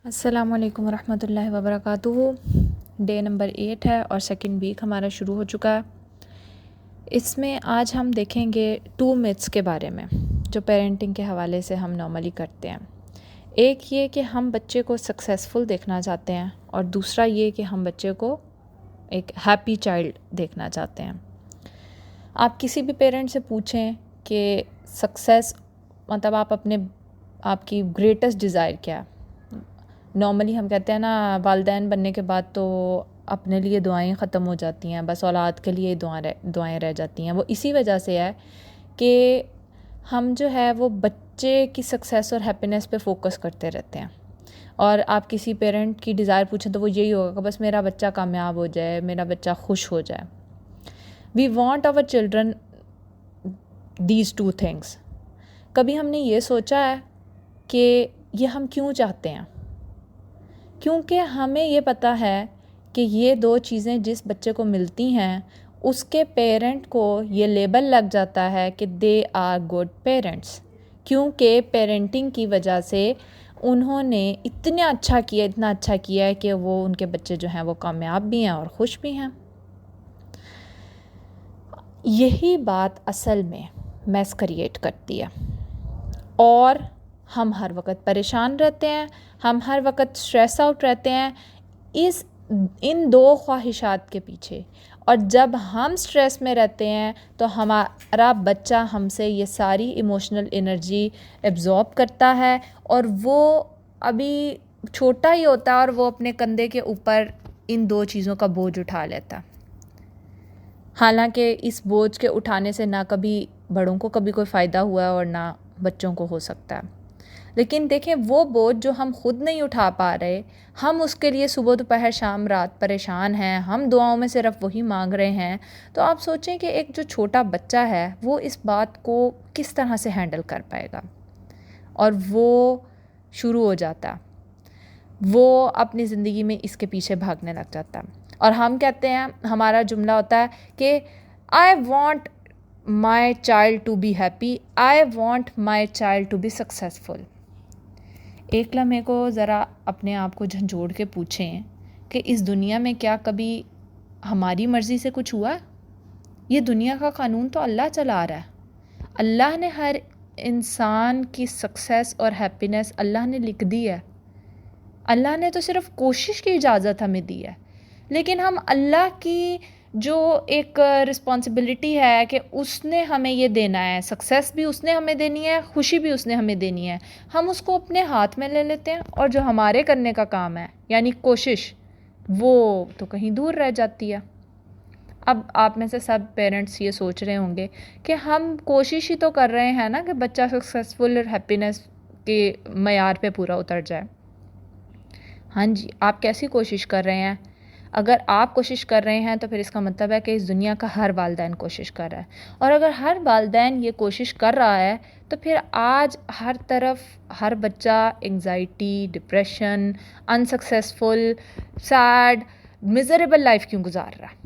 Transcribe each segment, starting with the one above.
अस्सलामुअलैकुम वरहमतुल्लाहि वबरकातुहू। Day number 8 है और सेकंड वीक हमारा शुरू हो चुका है। इसमें आज हम देखेंगे 2 मिथ्स के बारे में जो पेरेंटिंग के हवाले से हम नॉर्मली करते हैं। एक ये कि हम बच्चे को सक्सेसफुल देखना चाहते हैं और दूसरा ये कि हम बच्चे को एक हैप्पी चाइल्ड देखना चाहते हैं। आप किसी भी पेरेंट से पूछें कि सक्सेस मतलब आपकी ग्रेटेस्ट डिज़ायर क्या है। नॉर्मली हम कहते हैं ना, वालिदैन बनने के बाद तो अपने लिए दुआएं ख़त्म हो जाती हैं, बस औलाद के लिए दुआएं रह जाती हैं। वो इसी वजह से है कि हम जो है वो बच्चे की सक्सेस और हैप्पीनेस पे फोकस करते रहते हैं। और आप किसी पेरेंट की डिज़ायर पूछें तो वो यही होगा कि बस मेरा बच्चा कामयाब हो जाए, मेरा बच्चा खुश हो जाए। We want our children these 2 things. कभी हमने ये सोचा है कि ये हम क्यों चाहते हैं? क्योंकि हमें ये पता है कि ये 2 चीज़ें जिस बच्चे को मिलती हैं उसके पेरेंट को ये लेबल लग जाता है कि दे आर गुड पेरेंट्स, क्योंकि पेरेंटिंग की वजह से उन्होंने इतना अच्छा किया है कि वो उनके बच्चे जो हैं वो कामयाब भी हैं और खुश भी हैं। यही बात असल में मैस क्रिएट करती है और हम हर वक्त परेशान रहते हैं, हम हर वक्त स्ट्रेस आउट रहते हैं इन 2 ख्वाहिशात के पीछे। और जब हम स्ट्रेस में रहते हैं तो हमारा बच्चा हमसे ये सारी इमोशनल एनर्जी एब्जॉर्ब करता है और वो अभी छोटा ही होता है और वो अपने कंधे के ऊपर इन 2 चीज़ों का बोझ उठा लेता है। हालांकि इस बोझ के उठाने से ना कभी बड़ों को कभी कोई फ़ायदा हुआ है और ना बच्चों को हो सकता है। लेकिन देखें, वो बोझ जो हम खुद नहीं उठा पा रहे, हम उसके लिए सुबह दोपहर शाम रात परेशान हैं, हम दुआओं में सिर्फ वही मांग रहे हैं। तो आप सोचें कि एक जो छोटा बच्चा है वो इस बात को किस तरह से हैंडल कर पाएगा। और वो शुरू हो जाता, वो अपनी ज़िंदगी में इसके पीछे भागने लग जाता। और हम कहते हैं, हमारा जुमला होता है कि I want my child to be happy, I want my child to be successful. एक लम्हे को ज़रा अपने आप को झंझोड़ के पूछें कि इस दुनिया में क्या कभी हमारी मर्ज़ी से कुछ हुआ? ये दुनिया का क़ानून तो अल्लाह चला रहा है। अल्लाह ने हर इंसान की सक्सेस और हैप्पीनेस अल्लाह ने लिख दी है। अल्लाह ने तो सिर्फ़ कोशिश की इजाज़त हमें दी है। लेकिन हम अल्लाह की जो एक रिस्पॉन्सिबिलिटी है कि उसने हमें ये देना है, सक्सेस भी उसने हमें देनी है, खुशी भी उसने हमें देनी है, हम उसको अपने हाथ में ले लेते हैं और जो हमारे करने का काम है यानी कोशिश, वो तो कहीं दूर रह जाती है। अब आप में से सब पेरेंट्स ये सोच रहे होंगे कि हम कोशिश ही तो कर रहे हैं ना कि बच्चा सक्सेसफुल और हैप्पीनेस के मयार पे पूरा उतर जाए। हाँ जी, आप कैसी कोशिश कर रहे हैं? अगर आप कोशिश कर रहे हैं तो फिर इसका मतलब है कि इस दुनिया का हर वालिदैन कोशिश कर रहा है। और अगर हर वालिदैन ये कोशिश कर रहा है तो फिर आज हर तरफ हर बच्चा anxiety, depression, unsuccessful, sad, miserable life क्यों गुजार रहा है?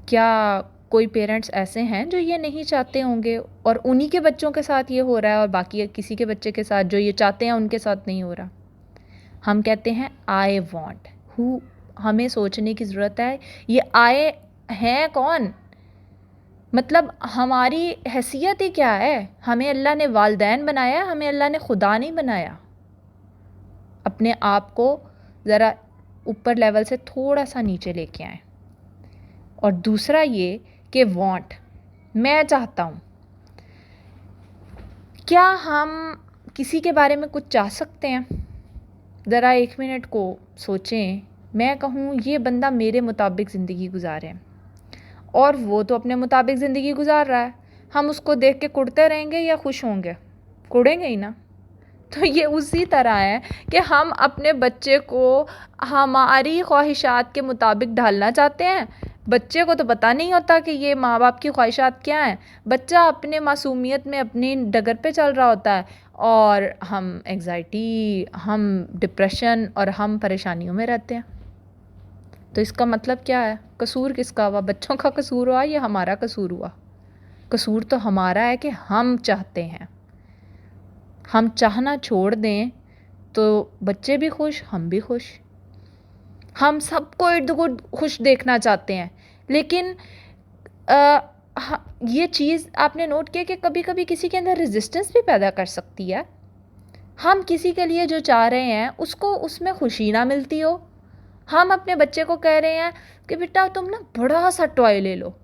क्या कोई पेरेंट्स ऐसे हैं जो ये नहीं चाहते होंगे और उन्हीं के बच्चों के साथ ये हो रहा है और बाकी किसी के बच्चे के साथ जो ये चाहते हैं उनके साथ नहीं हो रहा? हम कहते हैं आई वॉन्ट, हु हमें सोचने की ज़रूरत है, ये आए हैं कौन? मतलब हमारी हैसियत ही क्या है? हमें अल्लाह ने वालिदैन बनाया, हमें अल्लाह ने खुदा नहीं बनाया। अपने आप को ज़रा ऊपर लेवल से थोड़ा सा नीचे लेके आए। और दूसरा ये कि वॉन्ट, मैं चाहता हूँ। क्या हम किसी के बारे में कुछ चाह सकते हैं? ज़रा 1 मिनट को सोचें। मैं कहूँ ये बंदा मेरे मुताबिक ज़िंदगी गुजारे और वो तो अपने मुताबिक ज़िंदगी गुजार रहा है, हम उसको देख के कुढ़ते रहेंगे या खुश होंगे? कुढ़ेंगे ही ना। तो ये उसी तरह है कि हम अपने बच्चे को हमारी ख्वाहिशात के मुताबिक ढालना चाहते हैं। बच्चे को तो पता नहीं होता कि ये माँ बाप की ख्वाहिशात क्या हैं। बच्चा अपने मासूमियत में अपनी डगर पे चल रहा होता है और हम एंग्जाइटी, हम डिप्रेशन और हम परेशानियों में रहते हैं। तो इसका मतलब क्या है? कसूर किसका हुआ? बच्चों का कसूर हुआ या हमारा कसूर हुआ? कसूर तो हमारा है कि हम चाहते हैं। हम चाहना छोड़ दें तो बच्चे भी खुश, हम भी खुश। हम सबको इर्द गिर्द खुश देखना चाहते हैं, लेकिन ये चीज़ आपने नोट किया कि कभी कभी किसी के अंदर रेजिस्टेंस भी पैदा कर सकती है। हम किसी के लिए जो चाह रहे हैं उसको उसमें खुशी ना मिलती हो। हम अपने बच्चे को कह रहे हैं कि बेटा तुम ना बड़ा सा टॉय ले लो,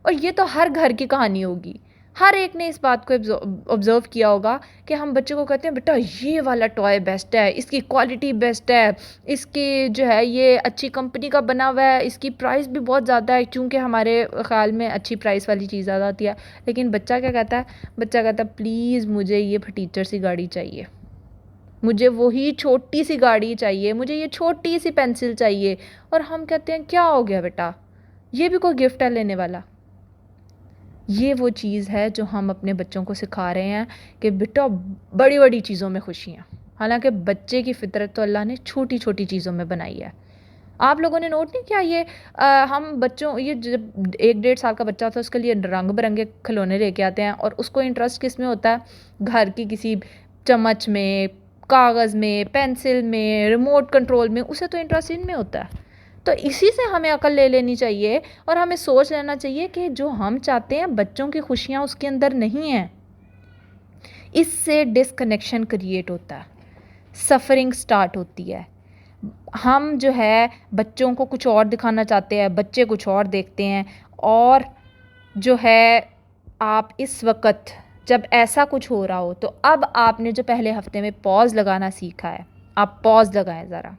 और ये तो हर घर की कहानी होगी। हर एक ने इस बात को ऑब्ज़र्व किया होगा कि हम बच्चे को कहते हैं बेटा ये वाला टॉय बेस्ट है, इसकी क्वालिटी बेस्ट है, इसकी जो है ये अच्छी कंपनी का बना हुआ है, इसकी प्राइस भी बहुत ज़्यादा है, क्योंकि हमारे ख्याल में अच्छी प्राइस वाली चीज़ ज़्यादा आती है। लेकिन बच्चा क्या कहता है? बच्चा कहता है प्लीज़ मुझे ये फटीचर सी गाड़ी चाहिए, मुझे वही छोटी सी गाड़ी चाहिए, मुझे ये छोटी सी पेंसिल चाहिए। और हम कहते हैं क्या हो गया बेटा, ये भी कोई गिफ्ट है लेने वाला? ये वो चीज़ है जो हम अपने बच्चों को सिखा रहे हैं कि बेटा बड़ी बड़ी चीज़ों में खुशी हैं। हालांकि बच्चे की फितरत तो अल्लाह ने छोटी छोटी चीज़ों में बनाई है। आप लोगों ने नोट नहीं किया ये हम बच्चों, ये जब 1-1.5 साल का बच्चा था उसके लिए रंग बिरंगे खिलौने लेके आते हैं, और उसको इंटरेस्ट किस में होता है? घर की किसी चम्मच में, कागज़ में, पेंसिल में, रिमोट कंट्रोल में, उसे तो इंटरेस्ट इनमें होता है। तो इसी से हमें अकल ले लेनी चाहिए और हमें सोच लेना चाहिए कि जो हम चाहते हैं बच्चों की खुशियाँ उसके अंदर नहीं हैं। इससे डिसकनेक्शन क्रिएट होता है, सफ़रिंग स्टार्ट होती है। हम जो है बच्चों को कुछ और दिखाना चाहते हैं, बच्चे कुछ और देखते हैं। और जो है आप इस वक्त जब ऐसा कुछ हो रहा हो, तो अब आपने जो पहले हफ्ते में पॉज लगाना सीखा है, आप पॉज लगाएं ज़रा।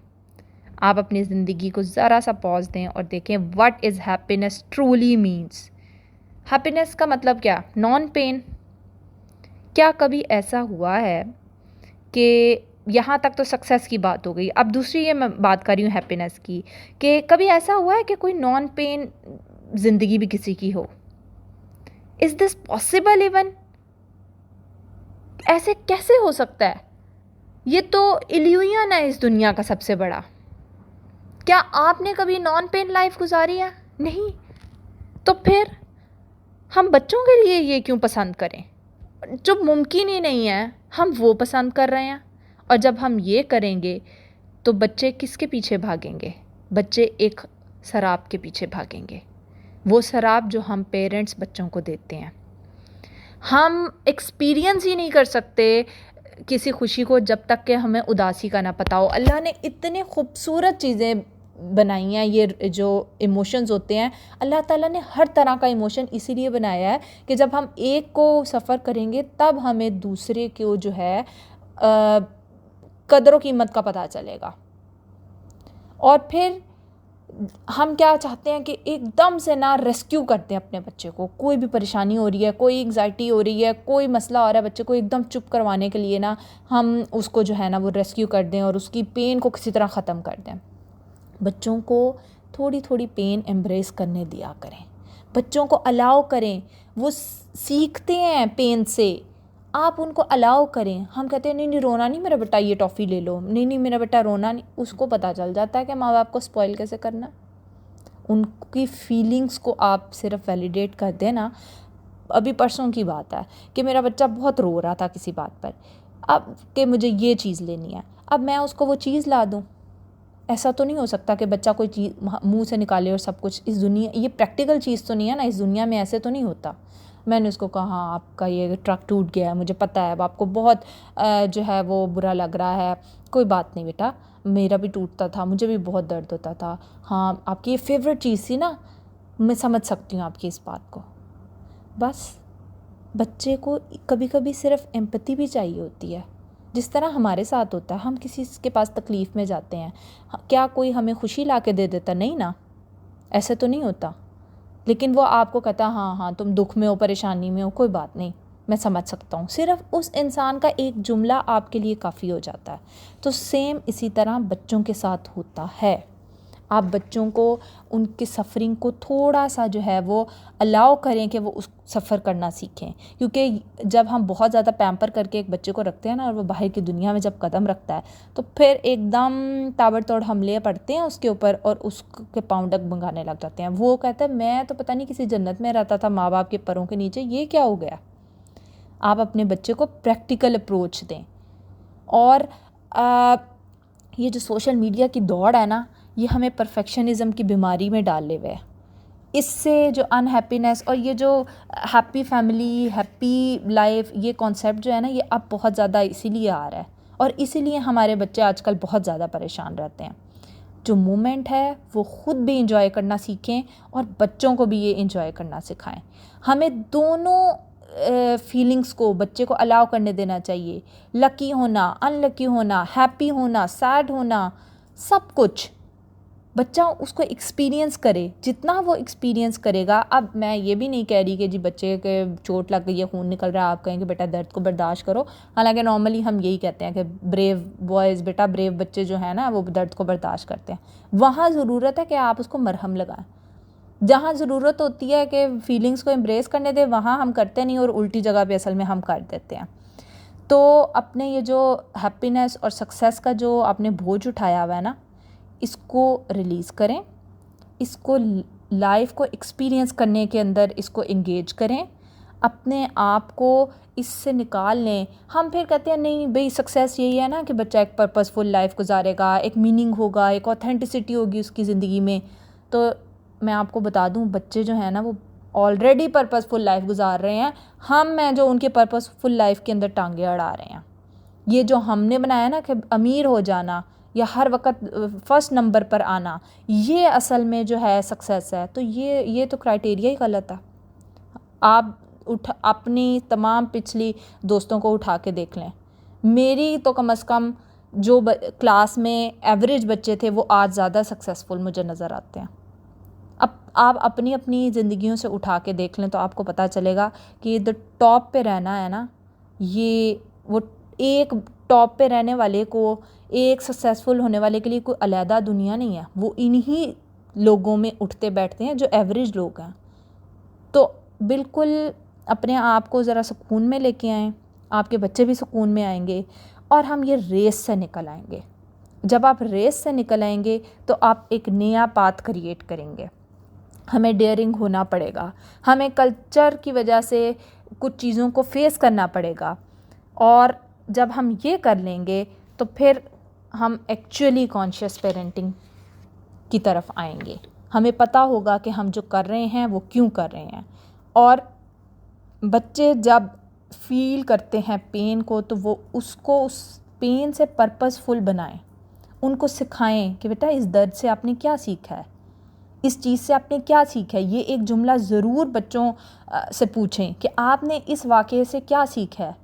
आप अपनी ज़िंदगी को ज़रा सा पॉज दें और देखें what is happiness truly means. Happiness का मतलब क्या? Non pain. क्या कभी ऐसा हुआ है कि यहाँ तक तो सक्सेस की बात हो गई, अब दूसरी ये मैं बात कर रही हूँ हैप्पीनेस की, कि कभी ऐसा हुआ है कि कोई नॉन पेन ज़िंदगी भी किसी की हो? Is this possible even? ऐसे कैसे हो सकता है? ये तो इल्यूजन है इस दुनिया का सबसे बड़ा। क्या आपने कभी नॉन पेन लाइफ गुजारी है? नहीं। तो फिर हम बच्चों के लिए ये क्यों पसंद करें? जो मुमकिन ही नहीं है हम वो पसंद कर रहे हैं। और जब हम ये करेंगे तो बच्चे किसके पीछे भागेंगे? बच्चे एक शराब के पीछे भागेंगे, वो शराब जो हम पेरेंट्स बच्चों को देते हैं। हम एक्सपीरियंस ही नहीं कर सकते किसी खुशी को जब तक कि हमें उदासी का ना पता हो। अल्लाह ने इतने खूबसूरत चीज़ें बनाई हैं, ये जो इमोशंस होते हैं, अल्लाह ताला ने हर तरह का इमोशन इसीलिए बनाया है कि जब हम एक को सफ़र करेंगे तब हमें दूसरे को जो है कदर व कीमत का पता चलेगा। और फिर हम क्या चाहते हैं कि एकदम से ना रेस्क्यू करते हैं अपने बच्चे को। कोई भी परेशानी हो रही है, कोई एग्जाइटी हो रही है, कोई मसला हो रहा है, बच्चे को एकदम चुप करवाने के लिए ना हम उसको जो है ना वो रेस्क्यू कर दें और उसकी पेन को किसी तरह ख़त्म कर दें। बच्चों को थोड़ी थोड़ी पेन एम्ब्रेस करने दिया करें, बच्चों को अलाउ करें, वो सीखते हैं पेन से। आप उनको अलाउ करें। हम कहते हैं नहीं नहीं रोना नहीं मेरा बेटा, ये टॉफ़ी ले लो, नहीं नहीं मेरा बेटा रोना नहीं। उसको पता चल जाता है कि माँ बाप को स्पॉइल कैसे करना। उनकी फीलिंग्स को आप सिर्फ वैलिडेट कर देना। अभी परसों की बात है कि मेरा बच्चा बहुत रो रहा था किसी बात पर, अब कि मुझे ये चीज़ लेनी है, अब मैं उसको वो चीज़ ला दूँ? ऐसा तो नहीं हो सकता कि बच्चा कोई चीज़ मुंह से निकाले और सब कुछ। इस दुनिया, ये प्रैक्टिकल चीज़ तो नहीं है ना, इस दुनिया में ऐसे तो नहीं होता। मैंने उसको कहा हाँ आपका ये ट्रक टूट गया है, मुझे पता है, अब आपको बहुत जो है वो बुरा लग रहा है, कोई बात नहीं बेटा, मेरा भी टूटता था, मुझे भी बहुत दर्द होता था। हाँ आपकी ये फेवरेट चीज़ थी ना, मैं समझ सकती हूँ आपकी इस बात को। बस बच्चे को कभी कभी सिर्फ एम्पैथी भी चाहिए होती है, जिस तरह हमारे साथ होता है। हम किसी के पास तकलीफ़ में जाते हैं, क्या कोई हमें खुशी ला के दे देता? नहीं ना, ऐसे तो नहीं होता। लेकिन वो आपको कहता है हाँ हाँ तुम दुख में हो, परेशानी में हो, कोई बात नहीं, मैं समझ सकता हूँ। सिर्फ उस इंसान का एक जुमला आपके लिए काफ़ी हो जाता है। तो सेम इसी तरह बच्चों के साथ होता है। आप बच्चों को उनके सफ़रिंग को थोड़ा सा जो है वो अलाउ करें कि वो उस सफ़र करना सीखें। क्योंकि जब हम बहुत ज़्यादा पैम्पर करके एक बच्चे को रखते हैं ना, और वो बाहर की दुनिया में जब कदम रखता है तो फिर एकदम ताबड़तोड़ हमले पड़ते हैं उसके ऊपर और उसके पाँव डगमगाने लग जाते हैं। वो कहता है मैं तो पता नहीं किसी जन्नत में रहता था माँ बाप के पैरों के नीचे, ये क्या हो गया। आप अपने बच्चे को प्रैक्टिकल अप्रोच दें। और ये जो सोशल मीडिया की दौड़ है ना, ये हमें परफेक्शनिज़म की बीमारी में डाले हुए है। इससे जो अनहैप्पीनेस और ये जो हैप्पी फैमिली, हैप्पी लाइफ, ये कॉन्सेप्ट जो है ना, ये अब बहुत ज़्यादा इसीलिए आ रहा है और इसीलिए हमारे बच्चे आजकल बहुत ज़्यादा परेशान रहते हैं। जो मोमेंट है वो ख़ुद भी इंजॉय करना सीखें और बच्चों को भी ये इंजॉय करना सिखाएं। हमें दोनों फीलिंग्स को बच्चे को अलाउ करने देना चाहिए। लकी होना, अनलकी होना, हैप्पी होना, सैड होना, सब कुछ बच्चा उसको एक्सपीरियंस करे। जितना वो एक्सपीरियंस करेगा, अब मैं ये भी नहीं कह रही कि जी बच्चे के चोट लग गई है, खून निकल रहा है, आप कहेंगे बेटा दर्द को बर्दाश्त करो। हालांकि नॉर्मली हम यही कहते हैं कि ब्रेव बॉयज़, बेटा ब्रेव बच्चे जो है ना वो दर्द को बर्दाश्त करते हैं। वहाँ ज़रूरत है कि आप उसको मरहम लगाएं। जहाँ ज़रूरत होती है कि फीलिंग्स को एम्ब्रेस करने दें, वहाँ हम करते नहीं और उल्टी जगह पे असल में हम कर देते हैं। तो अपने ये जो हैप्पीनेस और सक्सेस का जो आपने बोझ उठाया हुआ है ना, इसको रिलीज़ करें, इसको लाइफ को एक्सपीरियंस करने के अंदर इसको एंगेज करें, अपने आप को इससे निकाल लें। हम फिर कहते हैं नहीं भाई सक्सेस यही है ना कि बच्चा एक पर्पसफुल लाइफ गुजारेगा, एक मीनिंग होगा, एक ऑथेंटिसिटी होगी उसकी ज़िंदगी में। तो मैं आपको बता दूं, बच्चे जो हैं ना वो ऑलरेडी पर्पसफुल लाइफ गुजार रहे हैं। हम हैं जो उनके पर्पसफुल लाइफ के अंदर टांगे अड़ा रहे हैं। ये जो हमने बनाया ना कि अमीर हो जाना या हर वक्त फर्स्ट नंबर पर आना, ये असल में जो है सक्सेस है। तो ये तो क्राइटेरिया ही गलत है। आप अपनी तमाम पिछली दोस्तों को उठा के देख लें, मेरी तो कम से कम जो क्लास में एवरेज बच्चे थे वो आज ज़्यादा सक्सेसफुल मुझे नज़र आते हैं। अब आप अपनी अपनी ज़िंदगियों से उठा के देख लें तो आपको पता चलेगा कि द टॉप पे रहना है ना, ये वो एक टॉप पे रहने वाले को, एक सक्सेसफुल होने वाले के लिए कोई अलहदा दुनिया नहीं है। वो इन्हीं लोगों में उठते बैठते हैं जो एवरेज लोग हैं। तो बिल्कुल अपने आप को ज़रा सुकून में लेके आएँ, आपके बच्चे भी सुकून में आएंगे और हम ये रेस से निकल आएंगे। जब आप रेस से निकल आएंगे तो आप एक नया पाथ क्रिएट करेंगे। हमें डेयरिंग होना पड़ेगा, हमें कल्चर की वजह से कुछ चीज़ों को फेस करना पड़ेगा और जब हम ये कर लेंगे तो फिर हम एक्चुअली कॉन्शियस पेरेंटिंग की तरफ आएंगे। हमें पता होगा कि हम जो कर रहे हैं वो क्यों कर रहे हैं। और बच्चे जब फील करते हैं पेन को तो वो उसको उस पेन से पर्पसफुल बनाएं। उनको सिखाएं कि बेटा इस दर्द से आपने क्या सीखा है, इस चीज़ से आपने क्या सीखा है। ये एक जुमला ज़रूर बच्चों से पूछें कि आपने इस वाक़ये से क्या सीखा है।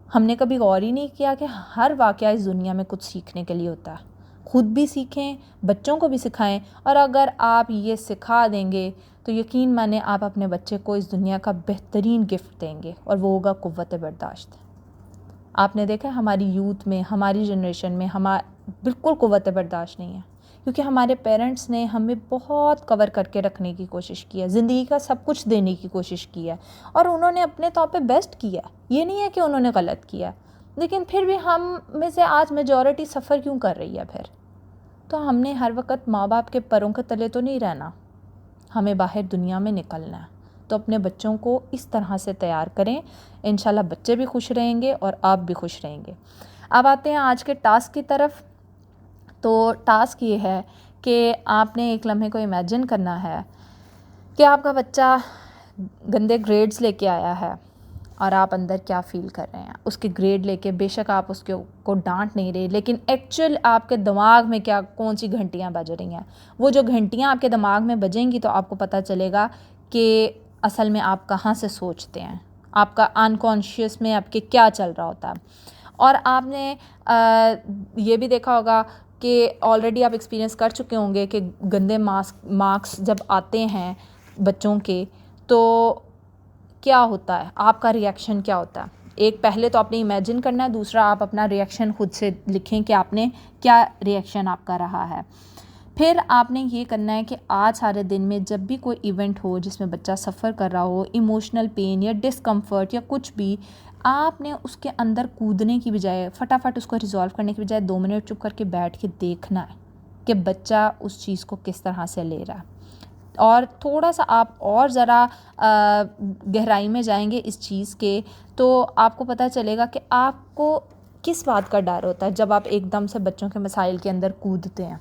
हमने कभी गौर ही नहीं किया कि हर वाक़या इस दुनिया में कुछ सीखने के लिए होता है। ख़ुद भी सीखें, बच्चों को भी सिखाएं और अगर आप ये सिखा देंगे तो यकीन माने आप अपने बच्चे को इस दुनिया का बेहतरीन गिफ्ट देंगे और वो होगा क़ुव्वत बर्दाश्त। आपने देखा हमारी यूथ में, हमारी जनरेशन में बिल्कुल क़ुव्वत बर्दाश्त नहीं है, क्योंकि हमारे पेरेंट्स ने हमें बहुत कवर करके रखने की कोशिश की है, ज़िंदगी का सब कुछ देने की कोशिश की है और उन्होंने अपने तौर पे बेस्ट किया। ये नहीं है कि उन्होंने गलत किया, लेकिन फिर भी हम में से आज मेजॉरिटी सफ़र क्यों कर रही है फिर? तो हमने हर वक्त माँ बाप के पैरों के तले तो नहीं रहना, हमें बाहर दुनिया में निकलना है। तो अपने बच्चों को इस तरह से तैयार करें, इंशाल्लाह बच्चे भी खुश रहेंगे और आप भी खुश रहेंगे। अब आते हैं आज के टास्क की तरफ। तो टास्क ये है कि आपने एक लम्हे को इमेजिन करना है कि आपका बच्चा गंदे ग्रेड्स लेके आया है और आप अंदर क्या फ़ील कर रहे हैं उसके ग्रेड लेके। बेशक आप उसके को डांट नहीं रहे, लेकिन एक्चुअल आपके दिमाग में क्या कौन सी घंटियां बज रही हैं। वो जो घंटियां आपके दिमाग में बजेंगी तो आपको पता चलेगा कि असल में आप कहाँ से सोचते हैं, आपका अनकॉन्शियस में आपके क्या चल रहा होता है। और आपने ये भी देखा होगा कि ऑलरेडी आप एक्सपीरियंस कर चुके होंगे कि गंदे मार्क्स जब आते हैं बच्चों के तो क्या होता है, आपका रिएक्शन क्या होता है। एक पहले तो आपने इमेजिन करना है, दूसरा आप अपना रिएक्शन खुद से लिखें कि आपने क्या रिएक्शन आपका रहा है। फिर आपने ये करना है कि आज सारे दिन में जब भी कोई इवेंट हो जिसमें बच्चा सफ़र कर रहा हो, इमोशनल पेन या डिस्कम्फर्ट या कुछ भी, आपने उसके अंदर कूदने की बजाय, फटाफट उसको रिजॉल्व करने की बजाय 2 मिनट चुप करके बैठ के देखना है कि बच्चा उस चीज़ को किस तरह से ले रहा है। और थोड़ा सा आप और ज़रा गहराई में जाएंगे इस चीज़ के तो आपको पता चलेगा कि आपको किस बात का डर होता है जब आप एकदम से बच्चों के मसाइल के अंदर कूदते हैं?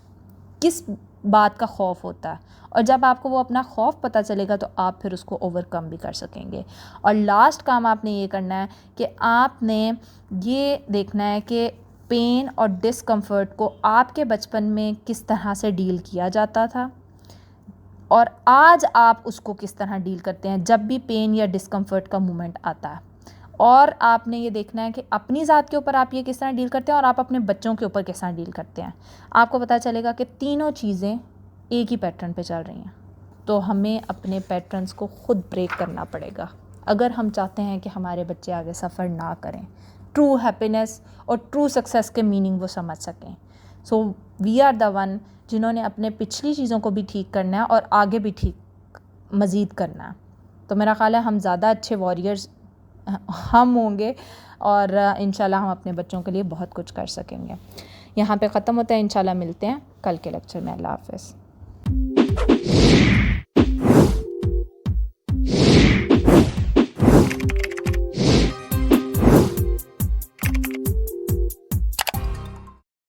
किस बात का खौफ होता है? और जब आपको वो अपना खौफ पता चलेगा तो आप फिर उसको ओवरकम भी कर सकेंगे। और लास्ट काम आपने ये करना है कि आपने ये देखना है कि पेन और डिस्कम्फ़र्ट को आपके बचपन में किस तरह से डील किया जाता था और आज आप उसको किस तरह डील करते हैं जब भी पेन या डिस्कम्फ़र्ट का मोमेंट आता है। और आपने ये देखना है कि अपनी ज़ात के ऊपर आप ये किस तरह डील करते हैं और आप अपने बच्चों के ऊपर किस तरह डील करते हैं। आपको पता चलेगा कि तीनों चीज़ें एक ही पैटर्न पे चल रही हैं। तो हमें अपने पैटर्न्स को खुद ब्रेक करना पड़ेगा अगर हम चाहते हैं कि हमारे बच्चे आगे सफ़र ना करें, ट्रू हैप्पीनेस और ट्रू सक्सेस के मीनिंग वो समझ सकें। So we are the one जिन्होंने अपने पिछली चीज़ों को भी ठीक करना है और आगे भी ठीक मज़ीद करना है। तो मेरा ख़्याल है हम ज़्यादा अच्छे वॉरियर्स हम होंगे और इंशाल्लाह हम अपने बच्चों के लिए बहुत कुछ कर सकेंगे। यहाँ पे ख़त्म होता है, इंशाल्लाह मिलते हैं कल के लेक्चर में। अल्लाह हाफ़िज़।